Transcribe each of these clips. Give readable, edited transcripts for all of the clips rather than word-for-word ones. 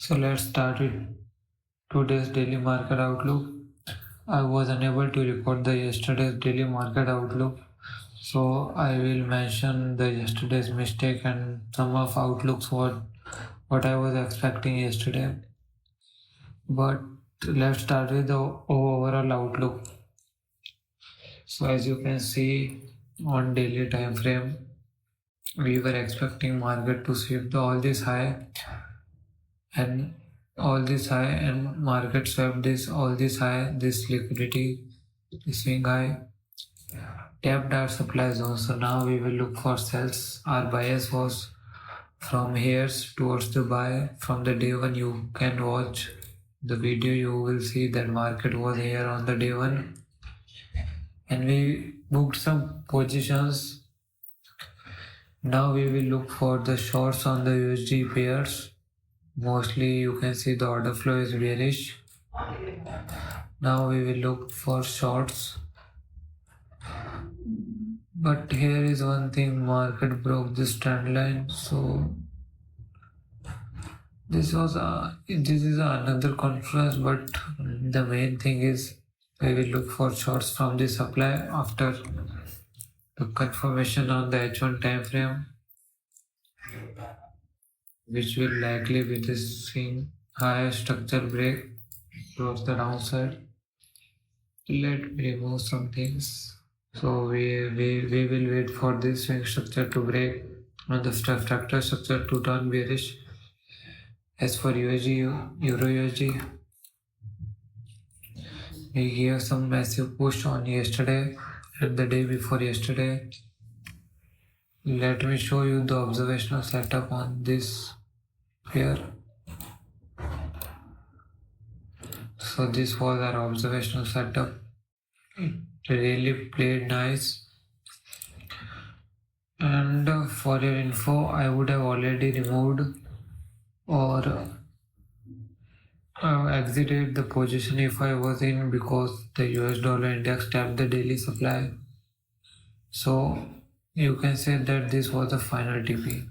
So let's start with today's daily market outlook. I was unable to record the yesterday's daily market outlook, so I will mention the yesterday's mistake and some of outlooks what I was expecting yesterday. But let's start with the overall outlook. So as you can see on daily time frame, we were expecting market to sweep all this high and and market swept all this high, this liquidity, this swing high, tapped our supply zone. So now we will look for sells. Our bias was from here towards the buy. From the day one, you can watch the video. You will see that market was here on the day one, and we booked some positions. Now we will look for the shorts on the USD pairs. Mostly you can see the order flow is bearish. Now we will look for shorts. But here is one thing, market broke this trend line. So this is another conference, but the main thing is we will look for shorts from the supply after the confirmation on the H1 time frame, which will likely be this swing higher structure break towards the downside. Let me remove some things. So we will wait for this swing structure to break and the fractal structure to turn bearish. As for USD, Euro USD, we gave some massive push on yesterday and the day before yesterday. Let me show you the observational setup on this pair. So this was our observational setup. It really played nice. And for your info, I would have already removed or exited the position if I was in, because the US dollar index tapped the daily supply. So you can say that this was the final TP.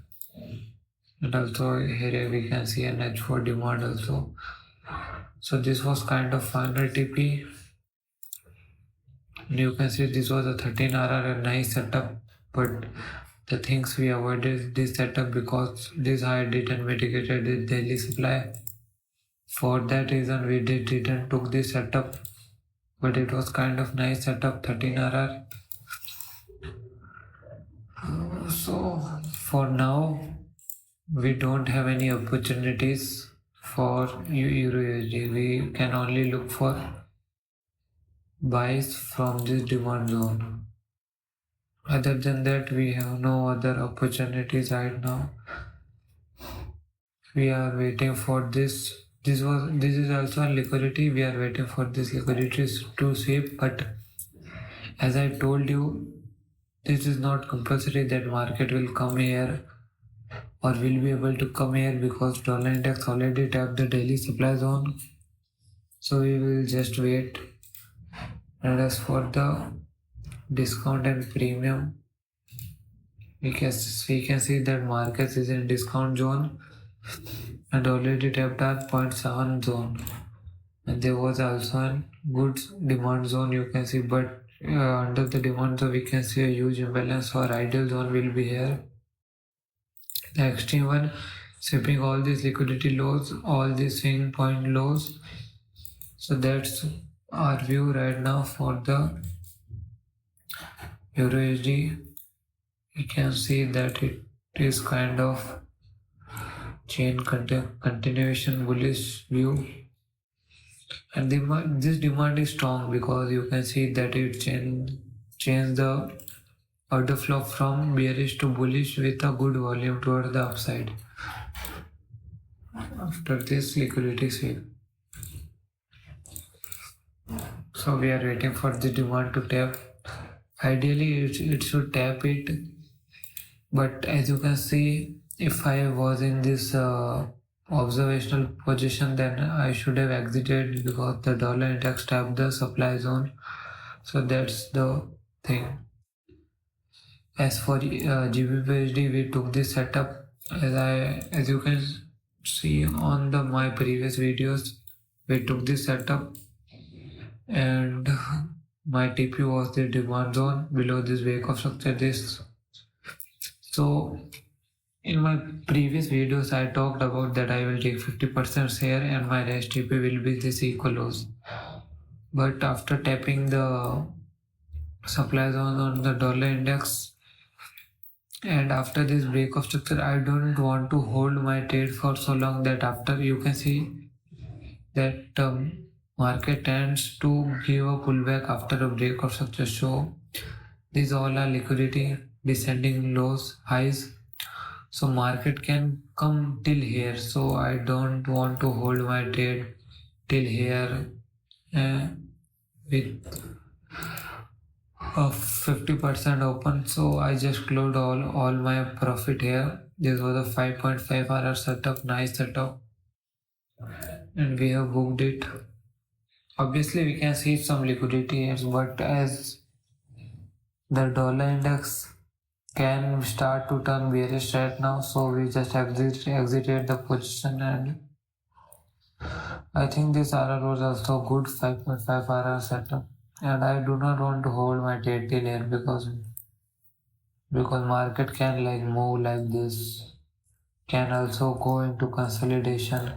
And also here we can see an H4 demand also. So this was kind of final TP. And you can see this was a 13RR, a nice setup, but the things we avoided this setup because this high didn't mitigated the daily supply. For that reason we didn't took this setup, but it was kind of nice setup, 13RR. So for now we don't have any opportunities for Euro USD. We can only look for buys from this demand zone. Other than that, we have no other opportunities right now. We are waiting for this. This is also a liquidity. We are waiting for this liquidity to sweep. But as I told you, this is not compulsory that market will come here or will be able to come here, because dollar index already tapped the daily supply zone. So we will just wait. And as for the discount and premium, we can see that markets is in discount zone and already tapped our 0.7 zone, and there was also a good demand zone you can see, but under the demand zone we can see a huge imbalance, or ideal zone will be here, the extreme one, sweeping all these liquidity lows, all these swing point lows. So that's our view right now for the Euro USD. We can see that it is kind of chain continuation bullish view, and this demand is strong because you can see that it changed the order flow from bearish to bullish with a good volume toward the upside after this liquidity sweep. So we are waiting for the demand to tap. Ideally it should tap it, but as you can see, if I was in this observational position, then I should have exited because the dollar index tapped the supply zone. So that's the thing. As for GBPUSD, we took this setup as you can see on my previous videos, we took this setup and my TP was the demand zone below this wake of structure. So in my previous videos, I talked about that I will take 50% share and my rest TP will be this equal loss. But after tapping the supply zone on the dollar index and after this break of structure, I don't want to hold my trade for so long that after you can see that market tends to give a pullback after a break of structure. So these all are liquidity, descending lows, highs. So market can come till here. So I don't want to hold my trade till here with a 50% open. So I just closed all my profit here. This was a 5.5 hour setup, nice setup, and we have booked it. Obviously, we can see some liquidity here, but as the dollar index can start to turn bearish right now, so we just exited the position, and I think this RR was also good 5.5 RR setup, and I do not want to hold my trade till here because market can like move like this, can also go into consolidation,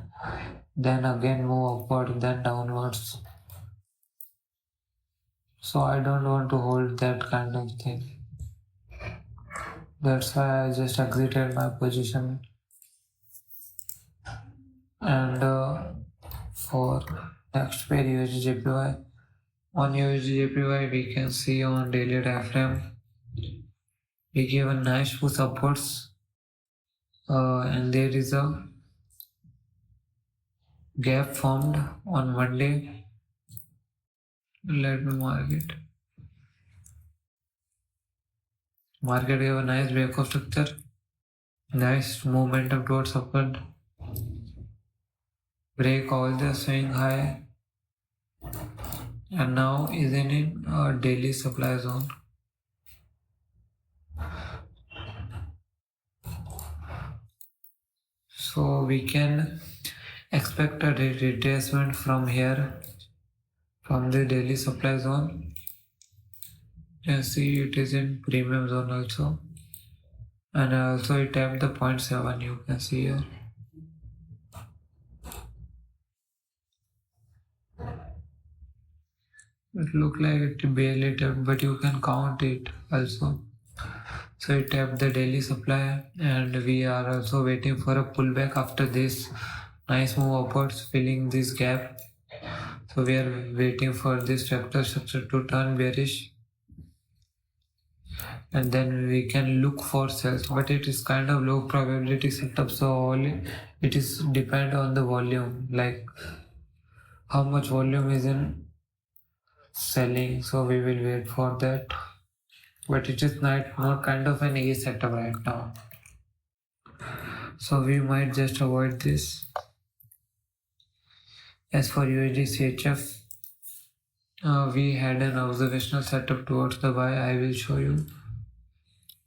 then again move upward, then downwards. So I don't want to hold that kind of thing. That's why I just exited my position. And for next pair USDJPY, on USDJPY we can see on daily time frame we give a nice push upwards, and there is a gap formed on Monday. Let me mark it. Market gave a nice break of structure, nice momentum towards upward, break all the swing high, and now is in a daily supply zone. So we can expect a retracement from here, from the daily supply zone. You can see it is in premium zone also, and also it tapped the 0.7. You can see here. It looked like it barely tapped, but you can count it also. So it tapped the daily supply, and we are also waiting for a pullback after this nice move upwards, filling this gap. So we are waiting for this fractal structure to turn bearish, and then we can look for sales. But it is kind of low probability setup, so it is depend on the volume, like how much volume is in selling. So we will wait for that. But it is not kind of an A setup right now. So we might just avoid this. As for USD CHF, we had an observational setup towards the buy. I will show you.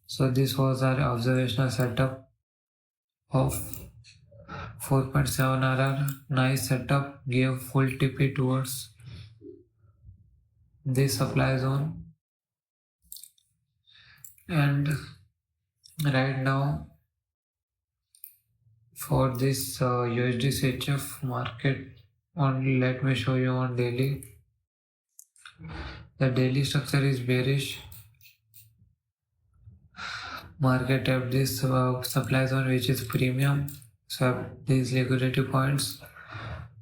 So this was our observational setup of 4.7 RR. Nice setup, gave full TP towards this supply zone. And right now, for this USD CHF market, only let me show you on daily. The daily structure is bearish. Market at this supply zone, which is premium, so these liquidity points.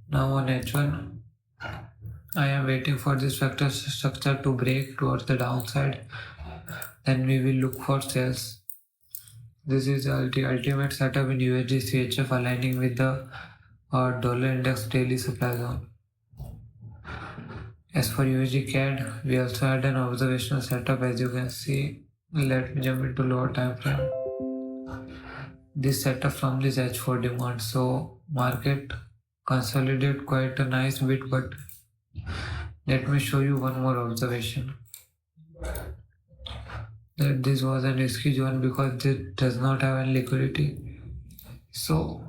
Now on H1, I am waiting for this factor structure to break towards the downside. Then we will look for sales. This is the ultimate setup in USD CHF, aligning with the dollar index daily supply zone. As for USD CAD, we also had an observational setup, as you can see. Let me jump into lower time frame. This setup from this H4 demand. So market consolidate quite a nice bit, but let me show you one more observation. That this was an risky zone because it does not have any liquidity. So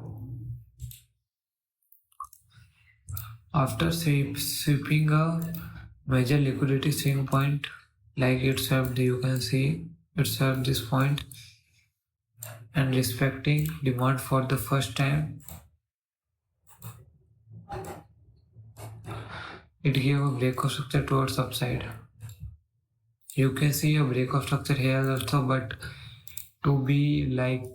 After sweeping a major liquidity swing point, like it swept, you can see it swept this point and respecting demand for the first time, it gave a break of structure towards upside. You can see a break of structure here also, but to be like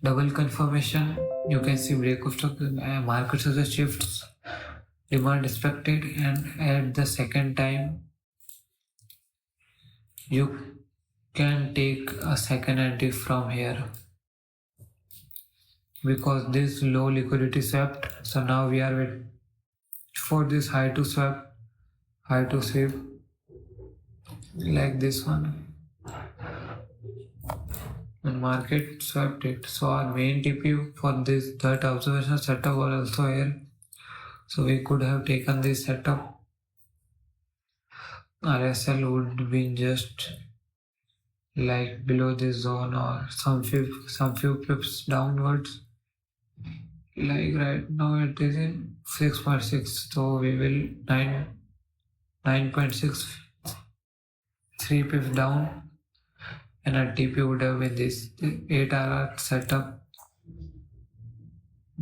double confirmation, you can see break of structure, market structure shifts, demand expected, and at the second time you can take a second entry from here because this low liquidity swept. So now we are waiting for this high to sweep like this one, and market swept it. So our main TP for this third observation setup was also here, so we could have taken this setup. RSL would be just like below this zone or some few pips downwards. Like right now it is in 6.6, so we will 9.6, 3 pips down, and our TP would have been this 8 hour setup,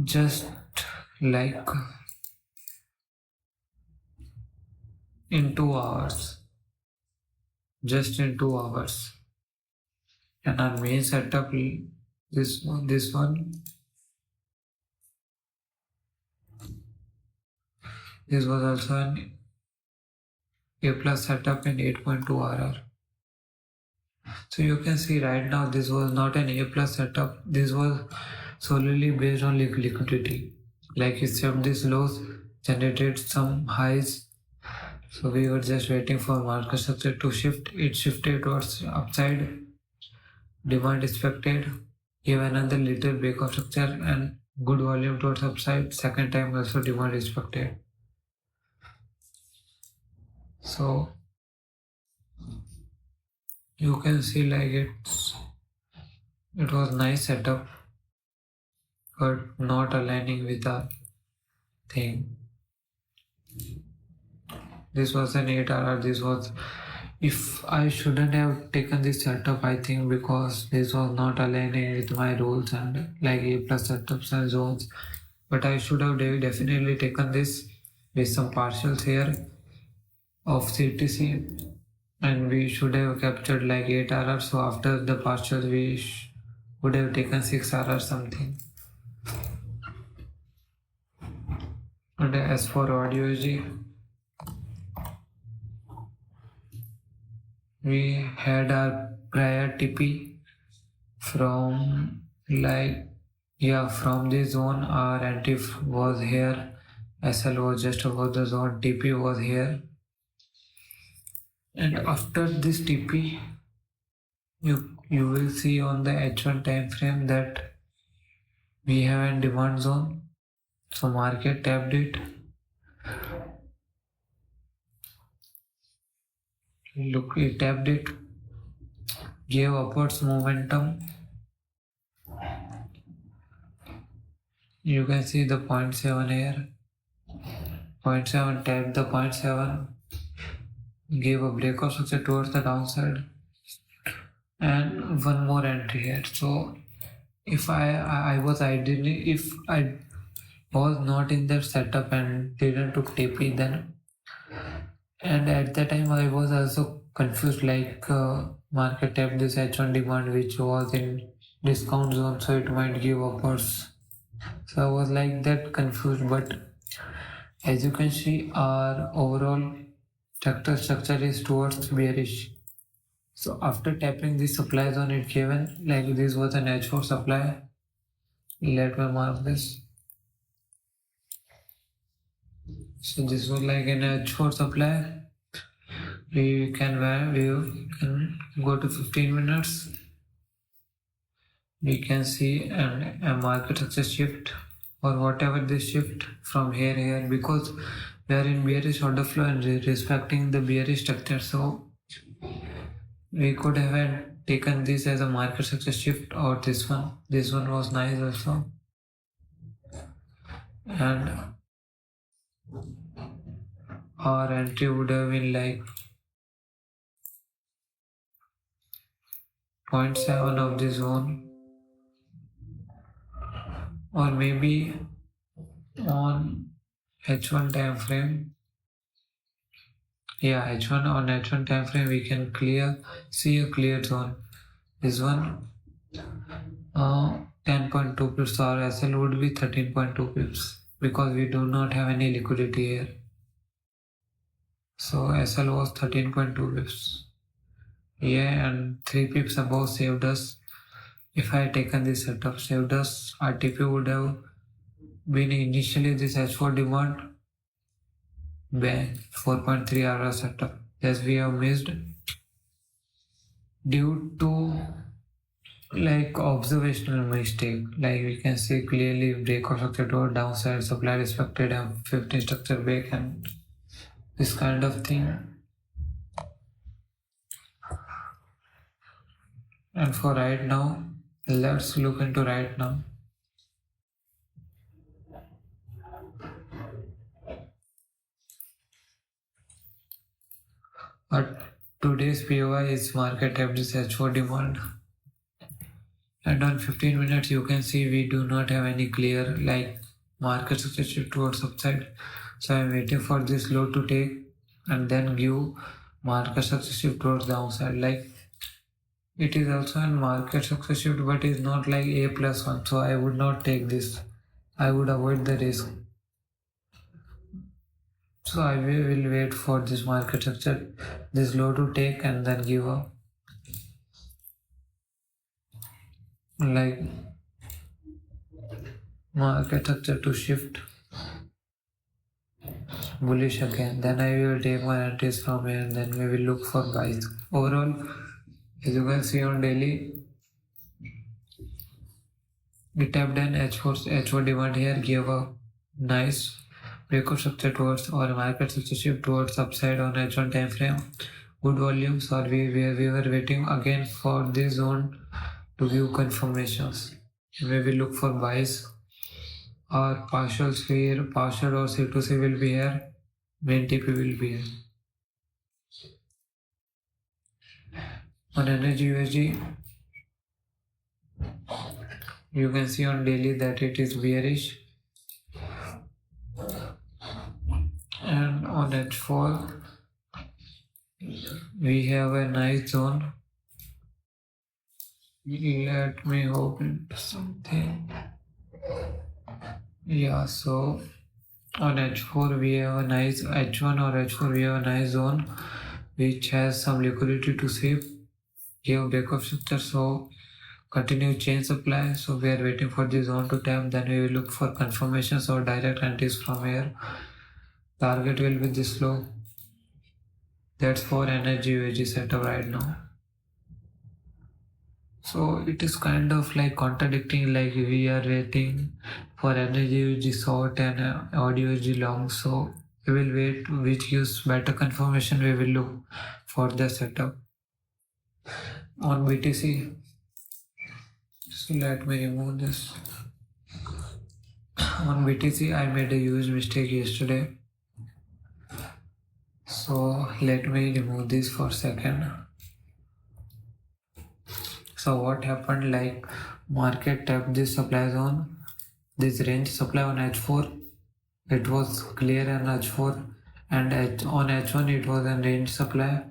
just like in 2 hours, just in 2 hours. And our main setup, this one, this was also an A plus setup in 8.2 RR. So you can see right now this was not an A plus setup. This was solely based on liquidity. Like it swept these lows, generated some highs. So we were just waiting for market structure to shift. It shifted towards upside. Demand expected. Gave another little break of structure and good volume towards upside. Second time also demand expected. So you can see like it was nice setup, but not aligning with the thing. This was an 8 RR. This was, if I shouldn't have taken this setup, I think, because this was not aligning with my rules and like A plus setups and zones. But I should have definitely taken this with some partials here of CTC, and we should have captured like 8 RR. So after the partials we would have taken 6 RR something. And as for audio G, we had our prior TP from from this zone. Our entry was here, SL was just above the zone, TP was here, and after this TP you will see on the H1 time frame that we have a demand zone. So market tapped it. Look, it tapped it, gave upwards momentum. You can see the 0.7 here. 0.7 tapped the 0.7, gave a break of structure towards the downside, and one more entry here. So if I was ideally, if I was not in that setup and didn't took TP, then, and at that time I was also confused, like market tapped this H1 demand which was in discount zone, so it might give upwards. So I was like that confused, but as you can see our overall structure is towards bearish. So after tapping this supply zone, it given like this was an H4 supply. Let me mark this. So this was like an H4 supply. We can go to 15 minutes. We can see a market structure shift or whatever this shift from here, because we are in bearish order flow and respecting the bearish structure. So we could have taken this as a market structure shift, or this one was nice also. and our entry would have been like 0.7 of the zone, or maybe on H1 time frame. Yeah, H1 on H1 time frame we can see a clear zone. This one 10.2 pips, or SL would be 13.2 pips because we do not have any liquidity here. So SL was 13.2 pips. Yeah, and 3 pips above saved us. If I had taken this setup, saved us, our TP would have been initially this H4 demand, bang, 4.3 hour setup. Yes, we have missed due to like observational mistake. Like we can see clearly break of structure toward downside, supply respected, and 15 structure break, and this kind of thing. And for right now, let's look into right now. But today's POI is market average H4 demand. And on 15 minutes, you can see we do not have any clear like market structure shift towards upside. So I'm waiting for this low to take and then give market structure shift towards downside. Like it is also a market structure shift, but it's not like A+1. So I would not take this. I would avoid the risk. So I will wait for this market structure, this low to take and then give a like market structure to shift bullish again. Then I will take my entries from here and then we will look for buys. Overall, as you can see on daily, we tapped an H4 demand here, gave a nice breakout structure towards or market structure shift towards upside on H1 time frame. Good volumes, or we were waiting again for this zone to give confirmations. We will look for buys. Our partials here, partial or C2C will be here, main TP will be here. On energy USD, you can see on daily that it is bearish, and on H4 we have a nice zone. Let me open something. Yeah, so on H4 we have a nice H1 or H4 we have a nice zone which has some liquidity to save, give breakout structure, so continue chain supply. So we are waiting for this zone to tap, then we will look for confirmations or direct entries from here. Target will be this low. That's for energy USD setup right now. So it is kind of like contradicting, like we are waiting for energy USD short and audio USD long. So we will wait which gives better confirmation. We will look for the setup. On BTC, so let me remove this. On BTC, I made a huge mistake yesterday. So let me remove this for a second. So what happened, like market tapped this supply zone, this range supply on H4, it was clear on H4, and on H1 it was a range supply,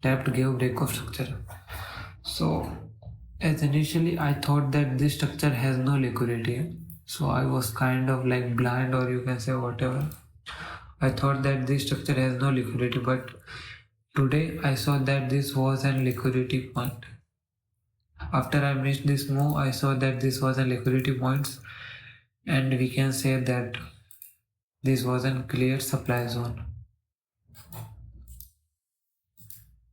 tapped, gave breakout structure. So as initially I thought that this structure has no liquidity, so I was kind of like blind, or you can say whatever. I thought that this structure has no liquidity, but today I saw that this was a liquidity point. After I missed this move, I saw that this was a liquidity point, and we can say that this was a clear supply zone.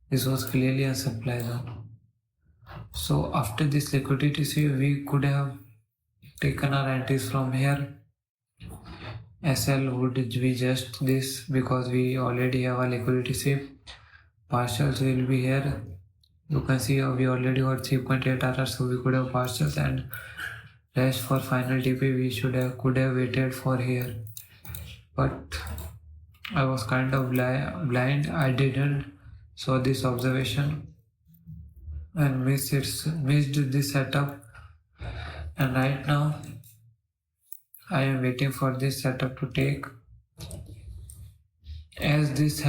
This was clearly a supply zone. So after this liquidity sweep, we could have taken our entries from here. SL would be just this because we already have a liquidity sweep. Partials will be here. You can see we already got 3.8 hours, so we could have partials, and rest for final TP. We could have waited for here, but I was kind of blind. I didn't saw this observation and missed this setup. And right now I am waiting for this setup to take. As this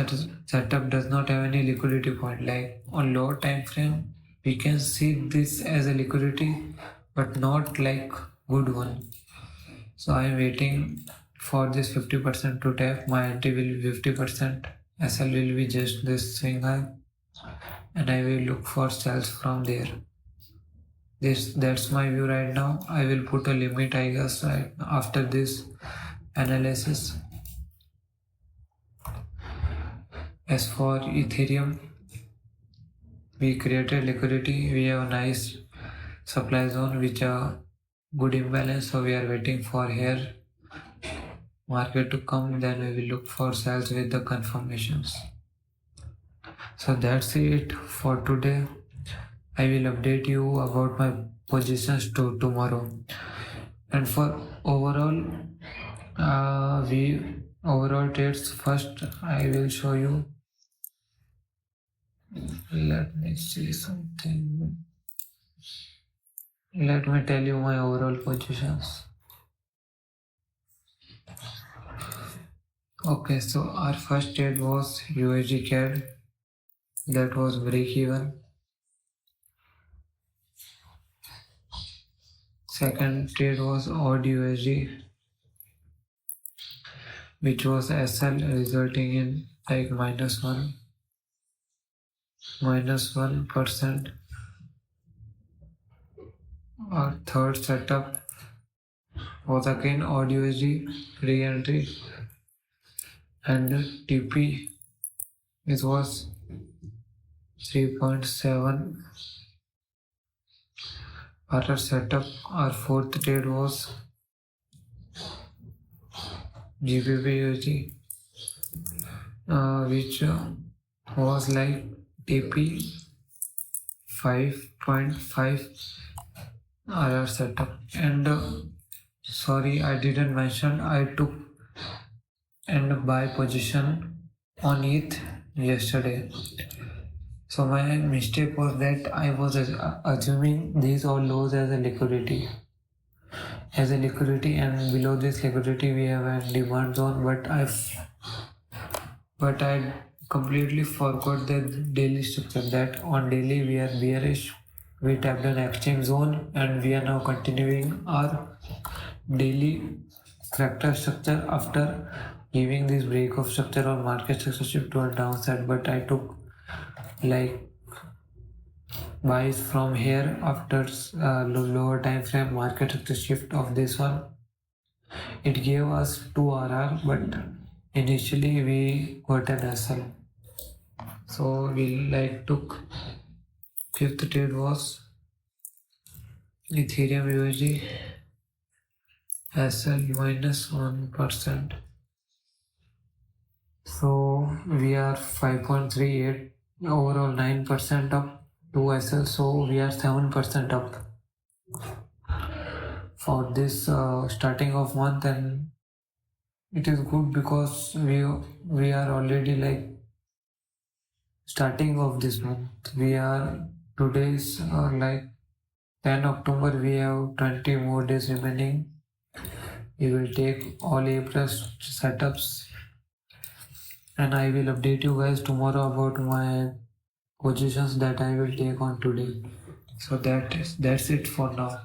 setup does not have any liquidity point, like on lower time frame, we can see this as a liquidity, but not like good one. So I am waiting for this 50% to tap. My entry will be 50%. SL will be just this swing high, and I will look for sales from there. That's my view right now. I will put a limit, I guess, right after this analysis. As for Ethereum, we created liquidity. We have a nice supply zone which are good imbalance, so we are waiting for here market to come, then we will look for sales with the confirmations. So that's it for today. I will update you about my positions to tomorrow. And for overall trades, first I will show you. Let me see something. Let me tell you my overall positions. Okay, so our first trade was USD CAD. That was break even. Second trade was odd USD, which was SL, resulting in like -1%. Our third setup was again odd USD re-entry, and TP it was 3.7. Our setup, our fourth trade was GBP USD, which was like TP 5.5 our setup. And sorry, I didn't mention I took and buy position on ETH yesterday. So my mistake was that I was assuming these all lows as a liquidity. And below this liquidity we have a demand zone, but I completely forgot the daily structure, that on daily we are bearish. We tapped an exchange zone and we are now continuing our daily character structure after giving this break of structure or market structure shift to a downside. But I took like buys from here after lower time frame market structure shift of this one. It gave us 2 RR, but initially we got an SL. So we took fifth trade was Ethereum USD SL -1%. So we are 5.38, overall 9% up to SL, so we are 7% up for this starting of month, and it is good because we are already starting of this month. We are today's 10 October. We have 20 more days remaining. We will take all April setups, and I will update you guys tomorrow about my positions that I will take on today. So that's it for now.